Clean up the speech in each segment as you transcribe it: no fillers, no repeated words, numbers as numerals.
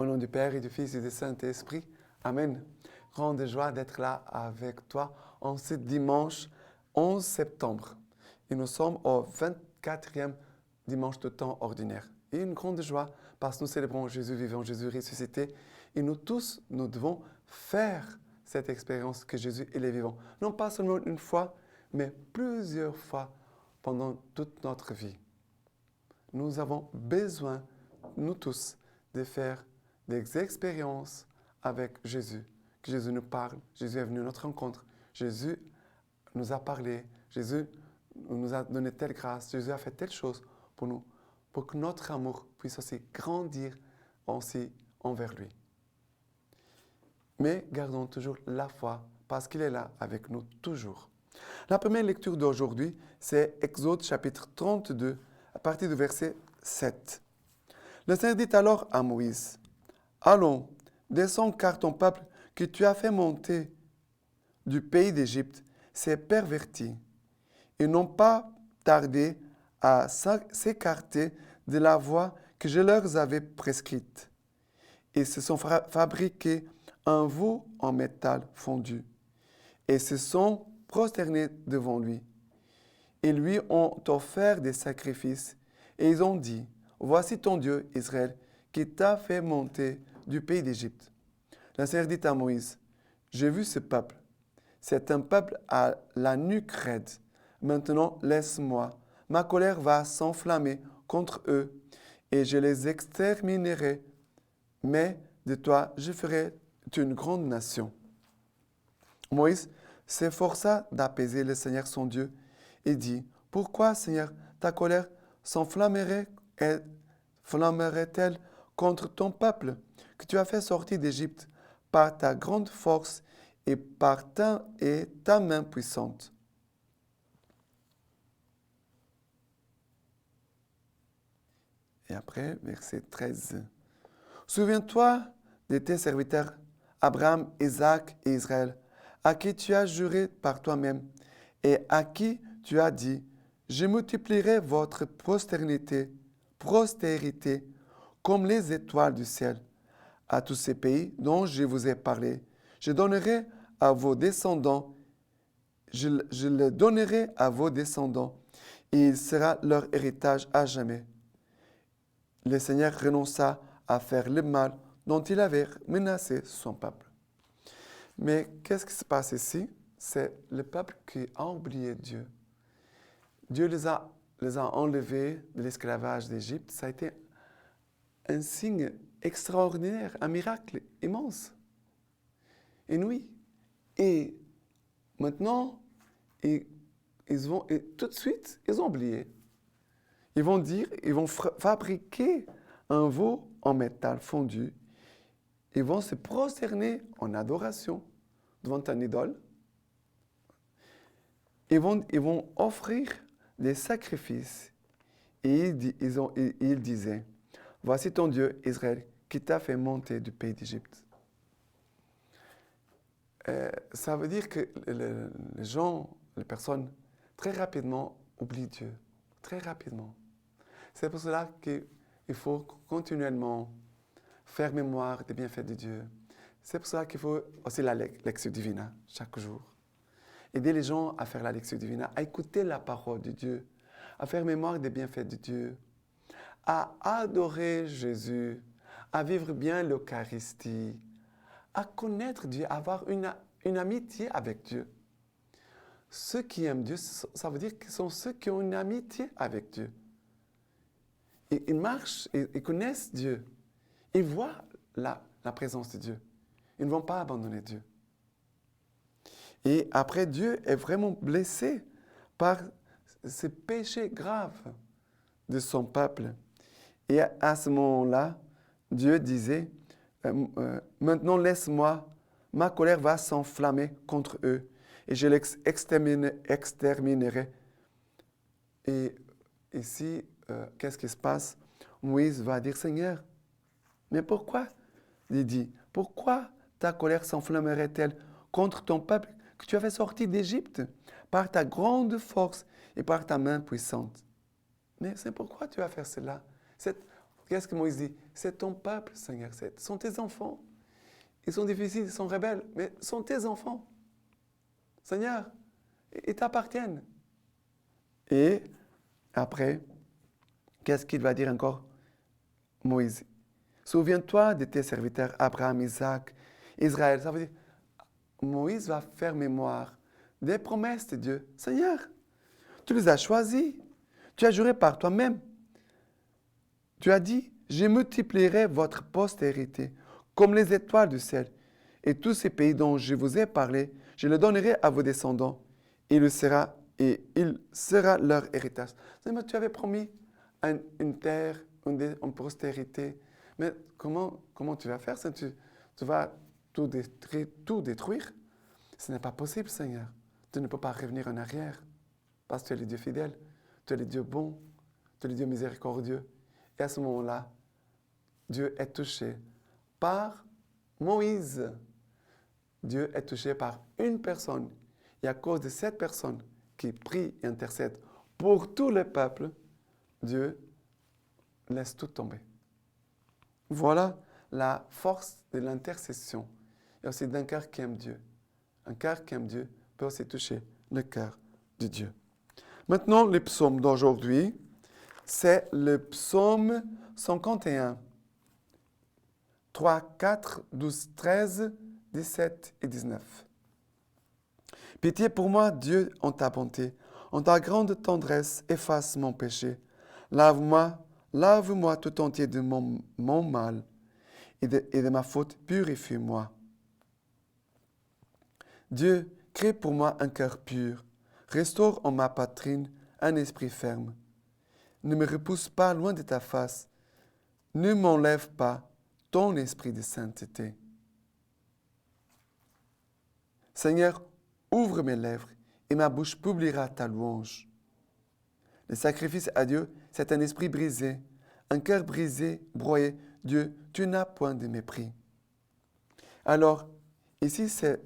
Au nom du Père et du Fils et du Saint-Esprit. Amen. Grande joie d'être là avec toi en ce dimanche 11 septembre. Et nous sommes au 24e dimanche de temps ordinaire. Et une grande joie parce que nous célébrons Jésus vivant, Jésus ressuscité. Et nous tous, nous devons faire cette expérience que Jésus il est vivant. Non pas seulement une fois, mais plusieurs fois pendant toute notre vie. Nous avons besoin, nous tous, de faire des expériences avec Jésus. Que Jésus nous parle, Jésus est venu à notre rencontre, Jésus nous a parlé, Jésus nous a donné telle grâce, Jésus a fait telle chose pour nous, pour que notre amour puisse aussi grandir aussi envers lui. Mais gardons toujours la foi parce qu'il est là avec nous toujours. La première lecture d'aujourd'hui, c'est Exode chapitre 32, à partir du verset 7. Le Seigneur dit alors à Moïse, « Allons, descends car ton peuple que tu as fait monter du pays d'Égypte s'est perverti. Ils n'ont pas tardé à s'écarter de la voie que je leur avais prescrite. Ils se sont fabriqués un veau en métal fondu et se sont prosternés devant lui. Ils lui ont offert des sacrifices et ils ont dit, « Voici ton Dieu, Israël, qui t'a fait monter du pays d'Égypte. » Le Seigneur dit à Moïse, « J'ai vu ce peuple. C'est un peuple à la nuque raide. Maintenant, laisse-moi. Ma colère va s'enflammer contre eux et je les exterminerai. Mais de toi, je ferai une grande nation. » Moïse s'efforça d'apaiser le Seigneur son Dieu et dit, « Pourquoi, Seigneur, ta colère s'enflammerait-elle contre ton peuple que tu as fait sortir d'Égypte par ta grande force et par ta main puissante? » Et après, verset 13. « Souviens-toi de tes serviteurs Abraham, Isaac et Israël, à qui tu as juré par toi-même et à qui tu as dit, « Je multiplierai votre postérité comme les étoiles du ciel. À tous ces pays dont je vous ai parlé, je donnerai à vos descendants, je le donnerai à vos descendants, et il sera leur héritage à jamais. » Le Seigneur renonça à faire le mal dont il avait menacé son peuple. Mais qu'est-ce qui se passe ici? C'est le peuple qui a oublié Dieu. Dieu les a enlevés de l'esclavage d'Égypte. Ça a été un signe extraordinaire, un miracle immense. Inouï. Et maintenant, tout de suite, ils ont oublié. Ils vont fabriquer un veau en métal fondu. Ils vont se prosterner en adoration devant un idole. Ils vont offrir des sacrifices. Et ils disaient, « Voici ton Dieu, Israël, qui t'a fait monter du pays d'Égypte. » Ça veut dire que les gens, les personnes, très rapidement oublient Dieu. Très rapidement. C'est pour cela qu'il faut continuellement faire mémoire des bienfaits de Dieu. C'est pour cela qu'il faut aussi la lecture divine chaque jour. Aider les gens à faire la lecture divine, à écouter la parole de Dieu, à faire mémoire des bienfaits de Dieu, à adorer Jésus, à vivre bien l'Eucharistie, à connaître Dieu, à avoir une amitié avec Dieu. Ceux qui aiment Dieu, ça veut dire qu'ils sont ceux qui ont une amitié avec Dieu. Ils marchent, ils connaissent Dieu. Ils voient la présence de Dieu. Ils ne vont pas abandonner Dieu. Et après, Dieu est vraiment blessé par ces péchés graves de son peuple. Et à ce moment-là, Dieu disait, « Maintenant laisse-moi, ma colère va s'enflammer contre eux et je les exterminerai. » Et ici, qu'est-ce qui se passe? Moïse va dire, « Seigneur, mais pourquoi? » Il dit, « Pourquoi ta colère s'enflammerait-elle contre ton peuple que tu as fait sortir d'Égypte par ta grande force et par ta main puissante? » Mais c'est pourquoi tu vas faire cela? Qu'est-ce que Moïse dit? C'est ton peuple, Seigneur. Ce sont tes enfants. Ils sont difficiles, ils sont rebelles, mais ce sont tes enfants. Seigneur, ils t'appartiennent. Et après, qu'est-ce qu'il va dire encore, Moïse? Souviens-toi de tes serviteurs Abraham, Isaac, Israël. Ça veut dire, Moïse va faire mémoire des promesses de Dieu. Seigneur, tu les as choisis. Tu as juré par toi-même. Tu as dit, je multiplierai votre postérité comme les étoiles du ciel. Et tous ces pays dont je vous ai parlé, je les donnerai à vos descendants. Et il sera leur héritage. Seigneur, tu avais promis une terre, une postérité. Mais comment tu vas faire ça? Tu vas tout détruire? Ce n'est pas possible, Seigneur. Tu ne peux pas revenir en arrière. Parce que tu es le Dieu fidèle. Tu es le Dieu bon. Tu es le Dieu miséricordieux. Et à ce moment-là, Dieu est touché par Moïse. Dieu est touché par une personne. Et à cause de cette personne qui prie et intercède pour tout le peuple, Dieu laisse tout tomber. Voilà la force de l'intercession et aussi d'un cœur qui aime Dieu. Un cœur qui aime Dieu peut aussi toucher le cœur de Dieu. Maintenant, le psaume d'aujourd'hui, c'est le psaume 51. 3, 4, 12, 13, 17 et 19. Pitié pour moi, Dieu, en ta bonté, en ta grande tendresse, efface mon péché. Lave-moi tout entier de mon mal et de ma faute, purifie-moi. Dieu, crée pour moi un cœur pur. Restaure en ma poitrine un esprit ferme. Ne me repousse pas loin de ta face. Ne m'enlève pas ton esprit de sainteté. Seigneur, ouvre mes lèvres et ma bouche publiera ta louange. Le sacrifice à Dieu, c'est un esprit brisé, un cœur brisé, broyé. Dieu, tu n'as point de mépris. Alors, ici, c'est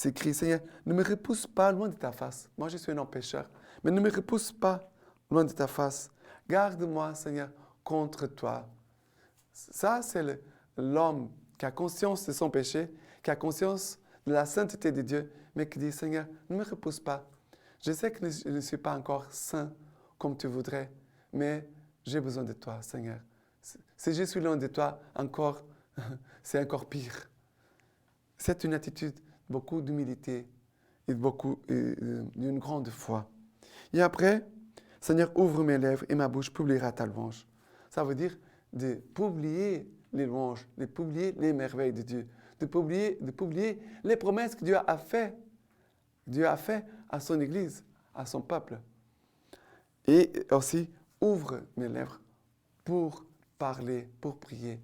écrit, Seigneur, ne me repousse pas loin de ta face. Moi, je suis un homme pécheur, mais ne me repousse pas loin de ta face. Garde-moi, Seigneur, contre toi. Ça, c'est l'homme qui a conscience de son péché, qui a conscience de la sainteté de Dieu, mais qui dit, Seigneur, ne me repousse pas. Je sais que je ne suis pas encore saint comme tu voudrais, mais j'ai besoin de toi, Seigneur. Si je suis loin de toi, c'est encore pire. C'est une attitude, beaucoup d'humilité et d'une grande foi. Et après, Seigneur, ouvre mes lèvres et ma bouche publiera ta louange. Ça veut dire de publier les louanges, de publier les merveilles de Dieu, de publier les promesses que Dieu a fait. Dieu a fait à son Église, à son peuple. Et aussi, ouvre mes lèvres pour parler, pour prier,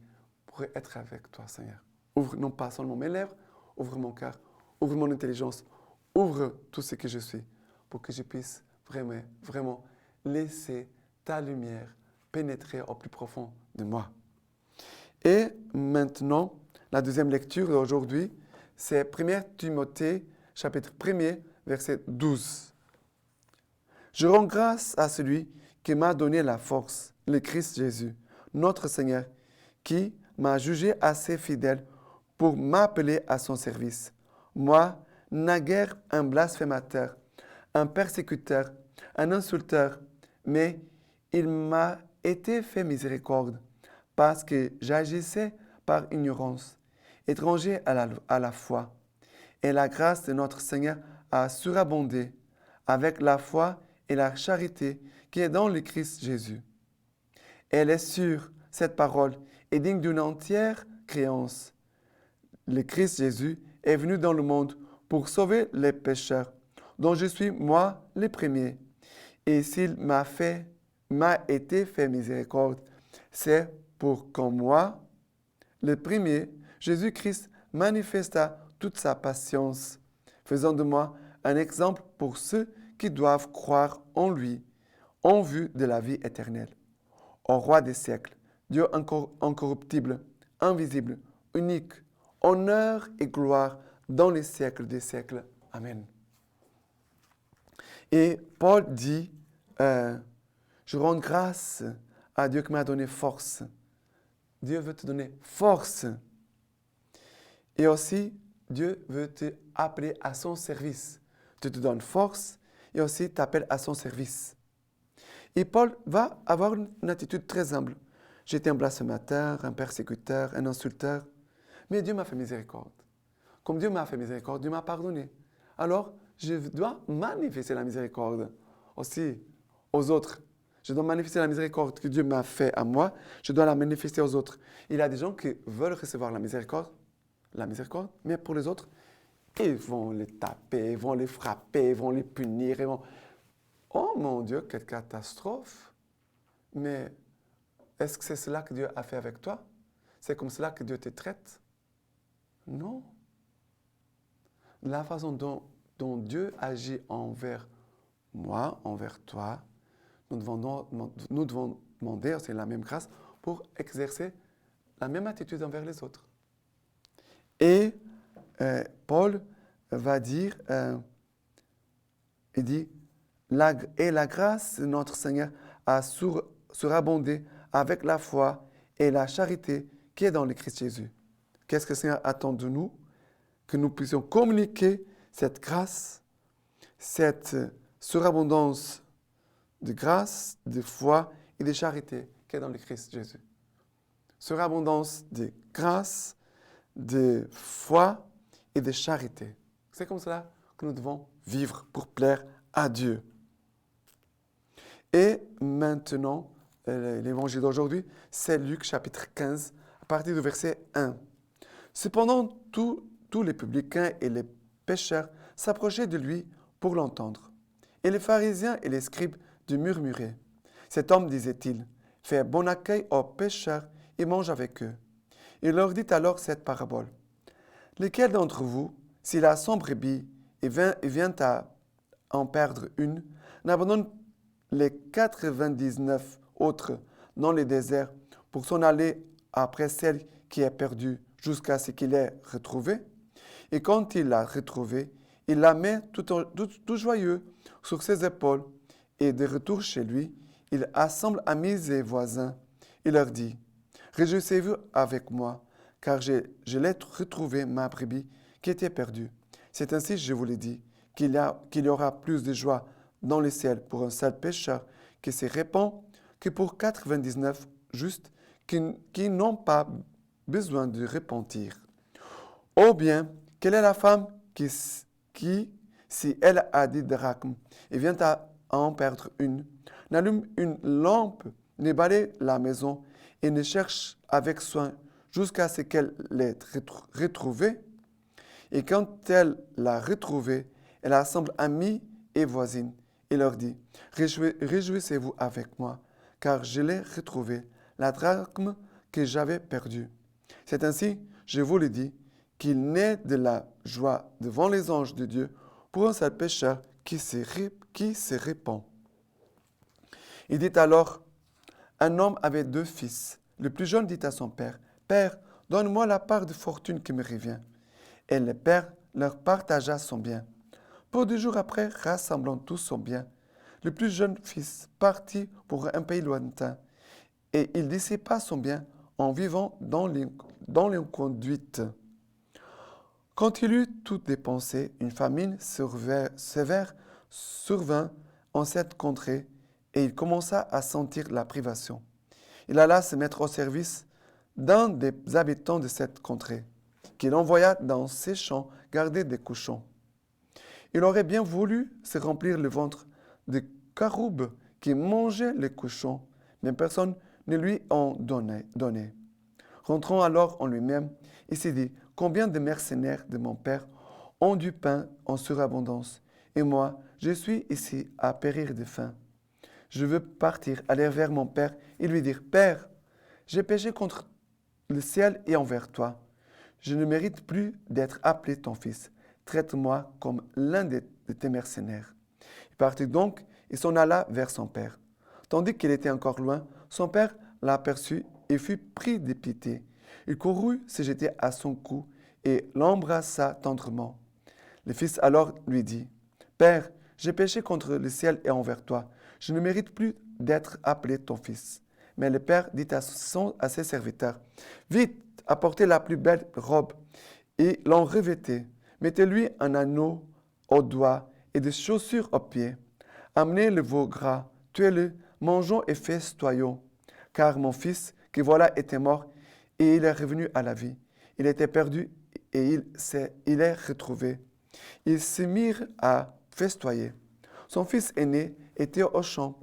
pour être avec toi, Seigneur. Ouvre non pas seulement mes lèvres, ouvre mon cœur, ouvre mon intelligence, ouvre tout ce que je suis, pour que je puisse vraiment laisser ta lumière pénétrer au plus profond de moi. Et maintenant, la deuxième lecture d'aujourd'hui, c'est 1 Timothée, chapitre 1er, verset 12. Je rends grâce à celui qui m'a donné la force, le Christ Jésus, notre Seigneur, qui m'a jugé assez fidèle pour m'appeler à son service. Moi, naguère un blasphémateur, un persécuteur, un insulteur, mais il m'a été fait miséricorde parce que j'agissais par ignorance, étranger à la foi. Et la grâce de notre Seigneur a surabondé avec la foi et la charité qui est dans le Christ Jésus. Elle est sûre, cette parole est digne d'une entière créance. Le Christ Jésus est venu dans le monde pour sauver les pécheurs, dont je suis moi le premier. Et s'il m'a été fait miséricorde, c'est pour qu'en moi, le premier, Jésus-Christ manifesta toute sa patience, faisant de moi un exemple pour ceux qui doivent croire en lui, en vue de la vie éternelle. Au roi des siècles, Dieu incorruptible, invisible, unique, honneur et gloire dans les siècles des siècles. Amen. Et Paul dit, je rends grâce à Dieu qui m'a donné force. Dieu veut te donner force. Et aussi, Dieu veut te appeler à son service. Dieu te donne force et aussi t'appelle à son service. Et Paul va avoir une attitude très humble. J'étais un blasphémateur, un persécuteur, un insulteur. Mais Dieu m'a fait miséricorde. Comme Dieu m'a fait miséricorde, Dieu m'a pardonné. Alors, je dois manifester la miséricorde aussi aux autres. Je dois manifester la miséricorde que Dieu m'a fait à moi. Je dois la manifester aux autres. Il y a des gens qui veulent recevoir la miséricorde, mais pour les autres, ils vont les taper, ils vont les frapper, ils vont les punir. Ils vont... Oh mon Dieu, quelle catastrophe! Mais est-ce que c'est cela que Dieu a fait avec toi? C'est comme cela que Dieu te traite? Non. La façon dont Dieu agit envers moi, envers toi, nous devons demander, c'est la même grâce, pour exercer la même attitude envers les autres. Et Paul va dire, il dit, et la grâce de notre Seigneur a surabondé avec la foi et la charité qui est dans le Christ Jésus. Qu'est-ce que le Seigneur attend de nous? Que nous puissions communiquer cette grâce, cette surabondance de grâce, de foi et de charité qui est dans le Christ Jésus. Surabondance de grâce, de foi et de charité. C'est comme cela que nous devons vivre pour plaire à Dieu. Et maintenant, l'évangile d'aujourd'hui, c'est Luc chapitre 15, à partir du verset 1. Cependant, tous les publicains et les pécheurs s'approchaient de lui pour l'entendre. Et les pharisiens et les scribes de murmurer. Cet homme, disait-il, fait bon accueil aux pécheurs et mange avec eux. Il leur dit alors cette parabole. Lequel d'entre vous, s'il a 100 brebis et vient à en perdre une, n'abandonne les 99 autres dans les déserts pour s'en aller après celle qui est perdue jusqu'à ce qu'il l'ait retrouvée? Et quand il l'a retrouvée, il la met tout joyeux sur ses épaules et de retour chez lui, il assemble amis et voisins. Il leur dit, « Réjouissez-vous avec moi, car je l'ai retrouvée, ma brebis, qui était perdue. C'est ainsi, je vous l'ai dit, qu'il y aura plus de joie dans le ciel pour un seul pécheur qui se répand que pour 99 justes qui n'ont pas besoin de repentir. Ou bien, quelle est la femme qui, si elle a 10 drachmes et vient à en perdre une, n'allume une lampe, ne balaye la maison et ne cherche avec soin jusqu'à ce qu'elle l'ait retrouvée? Et quand elle l'a retrouvée, elle assemble amis et voisines et leur dit, « Réjouissez-vous avec moi, car je l'ai retrouvée, la drachme que j'avais perdue. » C'est ainsi, je vous le dis, qu'il naît de la joie devant les anges de Dieu pour un seul pécheur qui se répand. Il dit alors, un homme avait 2 fils. Le plus jeune dit à son père, « Père, donne-moi la part de fortune qui me revient. » Et le père leur partagea son bien. Peu de jours après, rassemblant tout son bien, le plus jeune fils partit pour un pays lointain, et il dissipa son bien en vivant dans l'inconduite. Quand il eut tout dépensé, une famine sévère survint en cette contrée, et il commença à sentir la privation. Il alla se mettre au service d'un des habitants de cette contrée, qu'il envoya dans ses champs garder des cochons. Il aurait bien voulu se remplir le ventre de caroubes qui mangeaient les cochons, mais personne ne lui en donnait. Rentrant alors en lui-même, il s'est dit, « Combien de mercenaires de mon père ont du pain en surabondance, et moi, je suis ici à périr de faim. Je veux partir, aller vers mon père et lui dire, « Père, j'ai péché contre le ciel et envers toi. Je ne mérite plus d'être appelé ton fils. Traite-moi comme l'un de tes mercenaires. » Il partit donc et s'en alla vers son père. Tandis qu'il était encore loin, son père l'aperçut et fut pris de pitié. Il courut se jeter à son cou et l'embrassa tendrement. Le fils alors lui dit, « Père, j'ai péché contre le ciel et envers toi. Je ne mérite plus d'être appelé ton fils. » Mais le père dit à ses serviteurs, « Vite, apportez la plus belle robe et l'en revêtez. Mettez-lui un anneau au doigt et des chaussures aux pieds. Amenez le veau gras, tuez-le, mangeons et festoyons. Car mon fils, qui voilà, était mort et il est revenu à la vie. Il était perdu et il est retrouvé. » Ils se mirent à festoyer. Son fils aîné était au champ.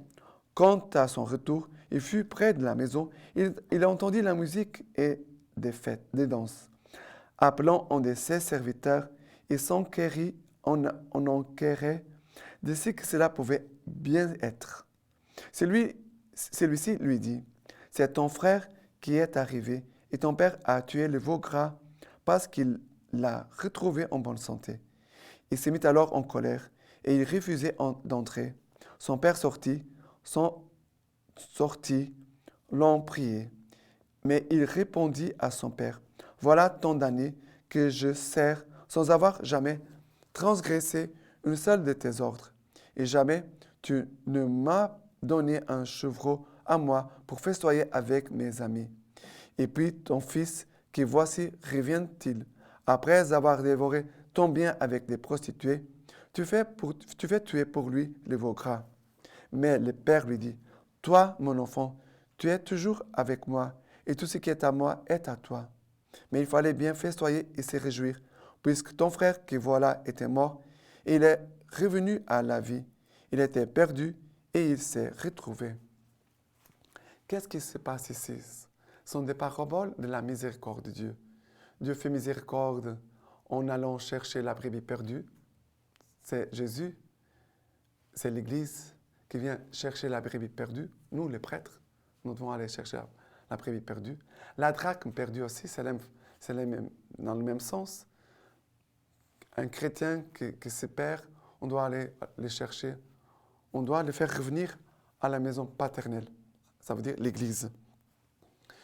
Quand à son retour, il fut près de la maison, il entendit la musique et des fêtes, des danses. Appelant un de ses serviteurs, il s'enquérit de ce que cela pouvait bien être. Celui-ci lui dit, « C'est ton frère qui est arrivé, et ton père a tué le veau gras parce qu'il l'a retrouvé en bonne santé. » Il se mit alors en colère, et il refusait d'entrer. Son père sortit, l'en priait. Mais il répondit à son père, « Voilà tant d'années que je sers sans avoir jamais transgressé une seule de tes ordres. Et jamais tu ne m'as donné un chevreau à moi pour festoyer avec mes amis. Et puis ton fils, qui voici revient-il, après avoir dévoré ton bien avec des prostituées, tu fais tuer pour lui le veau gras. » Mais le père lui dit, « Toi, mon enfant, tu es toujours avec moi, et tout ce qui est à moi est à toi. Mais il fallait bien festoyer et se réjouir, puisque ton frère qui voilà était mort, et il est revenu à la vie. Il était perdu et il s'est retrouvé. » Qu'est-ce qui se passe ici? Ce sont des paraboles de la miséricorde de Dieu. Dieu fait miséricorde en allant chercher la brebis perdue. C'est Jésus, c'est l'Église qui vient chercher la brebis perdue. Nous, les prêtres, nous devons aller chercher la brebis perdue. La drachme perdue aussi, c'est dans le même sens. Un chrétien qui se perd, on doit aller les chercher. On doit les faire revenir à la maison paternelle. Ça veut dire l'Église.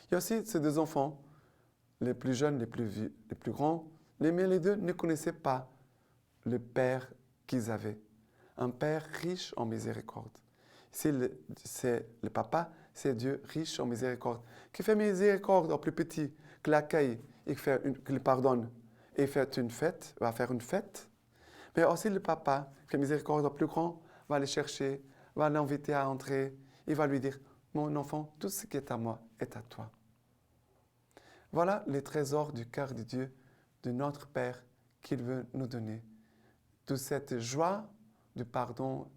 Il y a aussi ces deux enfants, les plus jeunes, les plus grands, mais les deux ne connaissaient pas le Père qu'ils avaient. Un Père riche en miséricorde. C'est le papa, c'est Dieu riche en miséricorde, qui fait miséricorde au plus petit, qui l'accueille et qui le pardonne et va faire une fête. Mais aussi le papa, qui fait miséricorde au plus grand, va le chercher, va l'inviter à entrer et va lui dire, « Mon enfant, tout ce qui est à moi est à toi. » Voilà les trésors du cœur de Dieu, de notre Père qu'il veut nous donner. De cette joie du pardon,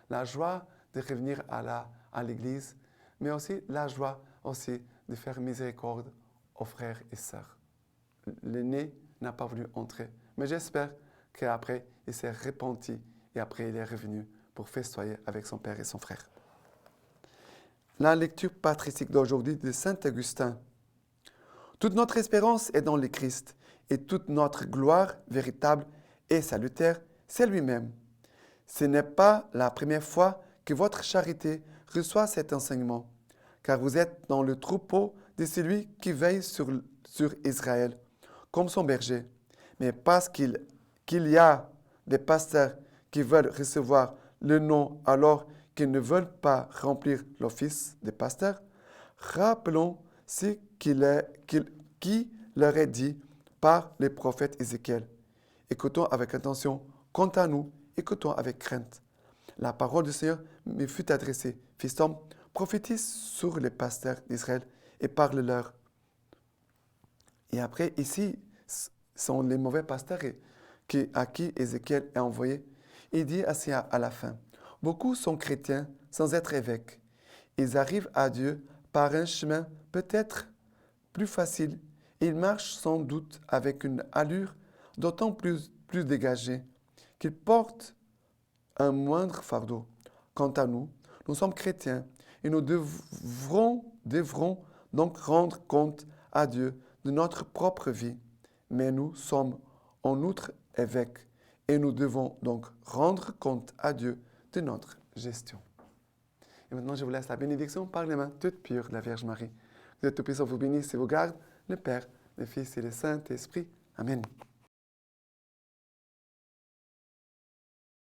la joie de revenir à l'Église, mais aussi la joie aussi de faire miséricorde aux frères et sœurs. L'aîné n'a pas voulu entrer, mais j'espère qu'après, il s'est repenti et après, il est revenu pour festoyer avec son père et son frère. La lecture patristique d'aujourd'hui de Saint Augustin. Toute notre espérance est dans le Christ, et toute notre gloire véritable et salutaire, c'est lui-même. Ce n'est pas la première fois que votre charité reçoit cet enseignement, car vous êtes dans le troupeau de celui qui veille sur Israël, comme son berger. Mais parce qu'il y a des pasteurs qui veulent recevoir le nom alors qu'ils ne veulent pas remplir l'office de pasteur, rappelons ce qui leur est dit par les prophètes Ézéchiel. Écoutons avec attention. Quant à nous, écoutons avec crainte. La parole du Seigneur me fut adressée. Fils d'homme, prophétise sur les pasteurs d'Israël et parle-leur. Et après, ici, sont les mauvais pasteurs à qui Ézéchiel est envoyé. Il dit ainsi à la fin, « Beaucoup sont chrétiens sans être évêques. Ils arrivent à Dieu par un chemin peut-être plus facile. Ils marchent sans doute avec une allure d'autant plus dégagée qu'ils portent un moindre fardeau. Quant à nous, nous sommes chrétiens et nous devrons donc rendre compte à Dieu de notre propre vie. Mais nous sommes en outre évêques et nous devons donc rendre compte à Dieu de notre gestion. » Et maintenant, je vous laisse la bénédiction par les mains toutes pures de la Vierge Marie. Que Dieu Tout-Puissant vous bénisse et vous garde, le Père, le Fils et le Saint-Esprit. Amen.